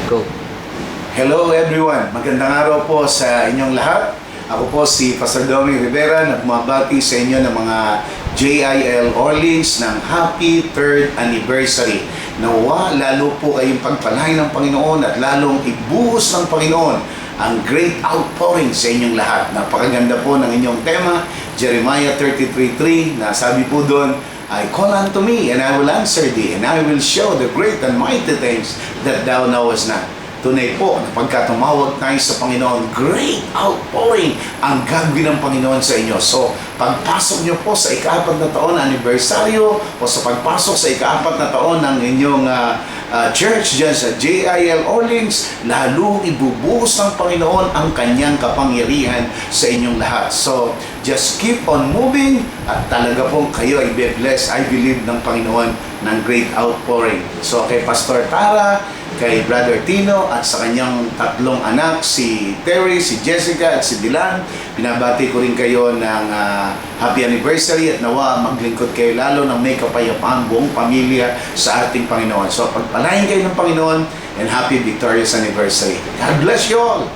Go. Hello everyone, magandang araw po sa inyong lahat. Ako po si Pastor Domi Rivera, nagmabati sa inyo ng mga JIL Orleans ng Happy 3rd Anniversary. Nawa lalo po kayong pagpalain ng Panginoon at lalong ibuhos ng Panginoon ang great outpouring sa inyong lahat. Napakaganda po ng inyong tema, Jeremiah 33:3, na sabi po doon, I call unto me, and I will answer thee, and I will show the great and mighty things that thou knowest not. Tunay po na pagka tumawag tayo sa Panginoon, great outpouring ang gagawin ng Panginoon sa inyo. So, pagpasok nyo po sa ika-4 na taon na anibersaryo o sa pagpasok sa ika-4 na taon ng inyong church dyan sa JIL Orleans, lalong ibubuhos ng Panginoon ang kanyang kapangyarihan sa inyong lahat. So, just keep on moving at talaga pong kayo ay be-blessed, I believe, ng Panginoon ng great outpouring. So, kay Pastor Tara, kay Brother Tino at sa kanyang 3 anak, si Terry, si Jessica at si Dylan, binabati ko rin kayo ng happy anniversary at nawa maglingkod kayo lalo ng may kapayapaan buong pamilya sa ating Panginoon. So pagpalain kayo ng Panginoon and happy victorious anniversary. God bless you all!